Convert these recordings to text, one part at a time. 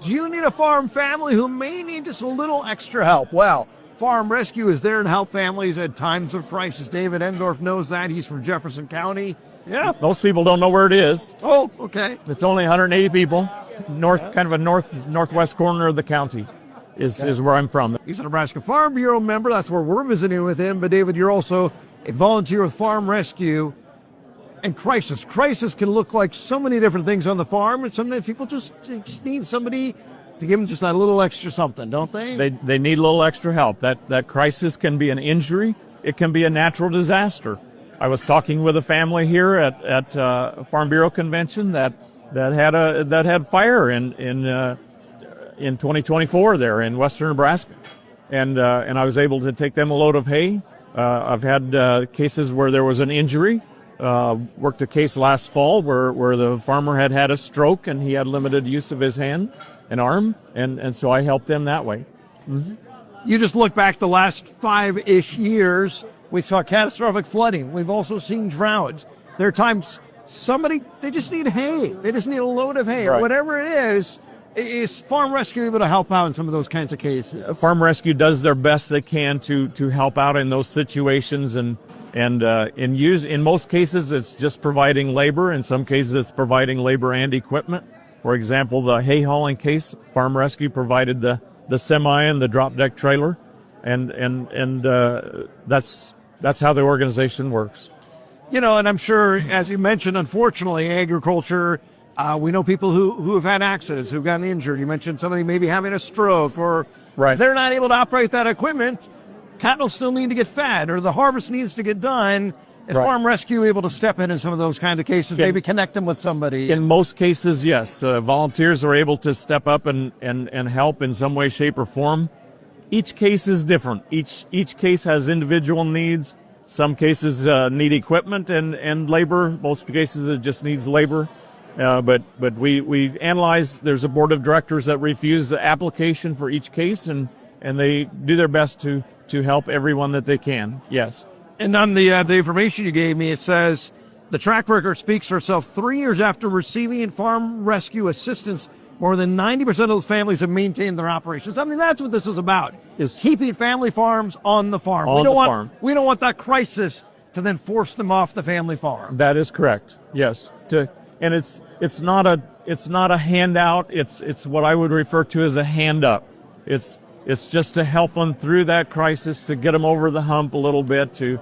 Do you need a farm family who may need just a little extra help? Well, Farm Rescue is there to help families at times of crisis. David Endorf knows that. He's from Jefferson County. Yeah, most people don't know where it is. Oh, okay. It's only 180 people. Kind of a northwest corner of the county is where I'm from. He's a Nebraska Farm Bureau member. That's where we're visiting with him. But David, you're also a volunteer with Farm Rescue. And crisis can look like so many different things on the farm, and sometimes people just need somebody to give them just that little extra something, don't they? They need a little extra help. That crisis can be an injury. It can be a natural disaster. I was talking with a family here at Farm Bureau convention that had fire in 2024 there in western Nebraska, and I was able to take them a load of hay. I've had cases where there was an injury. Worked a case last fall where the farmer had a stroke and he had limited use of his hand and arm, and so I helped them that way. Mm-hmm. You just look back the last 5-ish years, we saw catastrophic flooding. We've also seen droughts. There are times they just need hay. They just need a load of hay, right, or whatever it is. Is Farm Rescue able to help out in some of those kinds of cases? Farm Rescue does their best they can to help out in those situations, and in most cases it's just providing labor. In some cases it's providing labor and equipment. For example, the hay hauling case, Farm Rescue provided the semi and the drop deck trailer, and that's how the organization works. You know, and I'm sure, as you mentioned, unfortunately, agriculture. We know people who have had accidents, who've gotten injured. You mentioned somebody maybe having a stroke, or they're not able to operate that equipment. Cattle still need to get fed, or the harvest needs to get done. Is Farm Rescue able to step in some of those kind of cases, maybe connect them with somebody? In most cases, yes. Volunteers are able to step up and help in some way, shape, or form. Each case is different. Each case has individual needs. Some cases need equipment and labor. Most cases it just needs labor. But we analyze. There's a board of directors that reviews the application for each case, and they do their best to help everyone that they can. Yes. And on the information you gave me, it says the track record speaks for itself. 3 years after receiving Farm Rescue assistance, more than 90% of those families have maintained their operations. I mean, that's what this is about: is keeping family farms on the farm. We don't want that crisis to then force them off the family farm. That is correct. Yes. And it's not a handout. It's what I would refer to as a hand up. It's just to help them through that crisis, to get them over the hump a little bit, to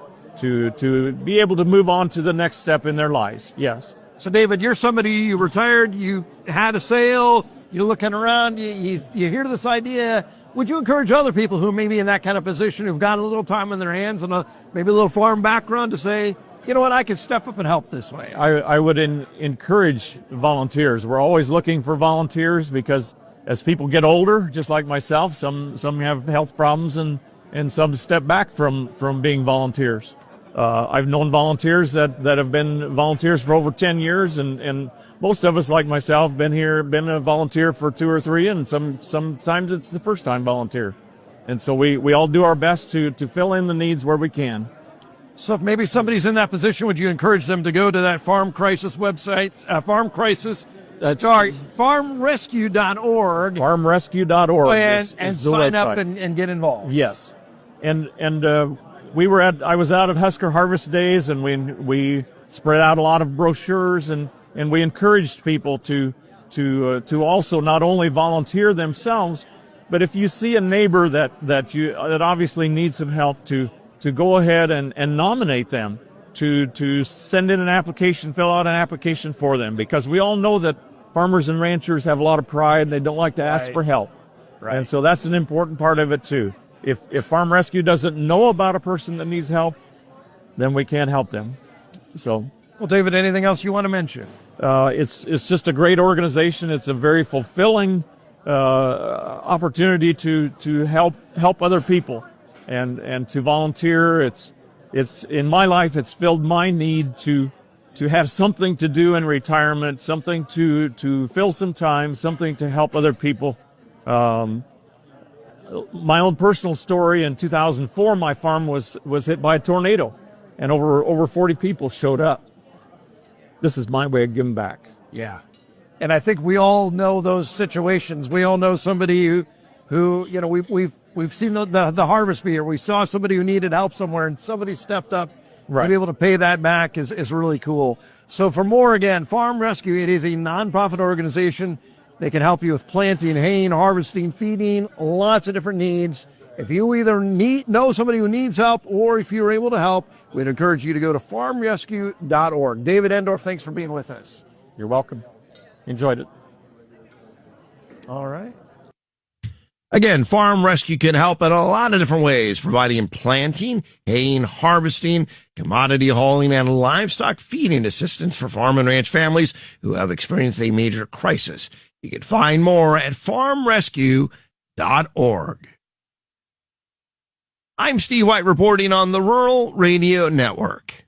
be able to move on to the next step in their lives. Yes. So David, you're somebody, you retired, you had a sale, you're looking around, you hear this idea. Would you encourage other people who may be in that kind of position, who've got a little time in their hands and maybe a little farm background, to say, you know what, I can step up and help this way? I would encourage volunteers. We're always looking for volunteers, because as people get older, just like myself, some have health problems and some step back from being volunteers. I've known volunteers that have been volunteers for over 10 years, and most of us, like myself, been a volunteer for 2 or 3, and sometimes it's the first time volunteer. And so we all do our best to fill in the needs where we can. So if maybe somebody's in that position, would you encourage them to go to that Farm Crisis website, farmrescue.org. Farmrescue.org and sign up and get involved. Yes. And I was out at Husker Harvest Days, and we spread out a lot of brochures, and we encouraged people to also not only volunteer themselves, but if you see a neighbor that obviously needs some help, to go ahead and nominate them, to send in an application, fill out an application for them, because we all know that farmers and ranchers have a lot of pride and they don't like to ask for help. Right. And so that's an important part of it too. If Farm Rescue doesn't know about a person that needs help, then we can't help them. So, well, David, anything else you want to mention? It's just a great organization. It's a very fulfilling opportunity to help other people. And to volunteer, it's in my life, it's filled my need to have something to do in retirement, something to fill some time, something to help other people. My own personal story: in 2004, my farm was hit by a tornado, and over 40 people showed up. This is my way of giving back. Yeah. And I think we all know those situations. We all know somebody who you know, we've seen the harvest beer. We saw somebody who needed help somewhere, and somebody stepped up. Right. To be able to pay that back is really cool. So for more, again, Farm Rescue, it is a nonprofit organization. They can help you with planting, haying, harvesting, feeding, lots of different needs. If you either know somebody who needs help, or if you're able to help, we'd encourage you to go to farmrescue.org. David Endorf, thanks for being with us. You're welcome. Enjoyed it. All right. Again, Farm Rescue can help in a lot of different ways, providing planting, haying, harvesting, commodity hauling, and livestock feeding assistance for farm and ranch families who have experienced a major crisis. You can find more at farmrescue.org. I'm Steve White reporting on the Rural Radio Network.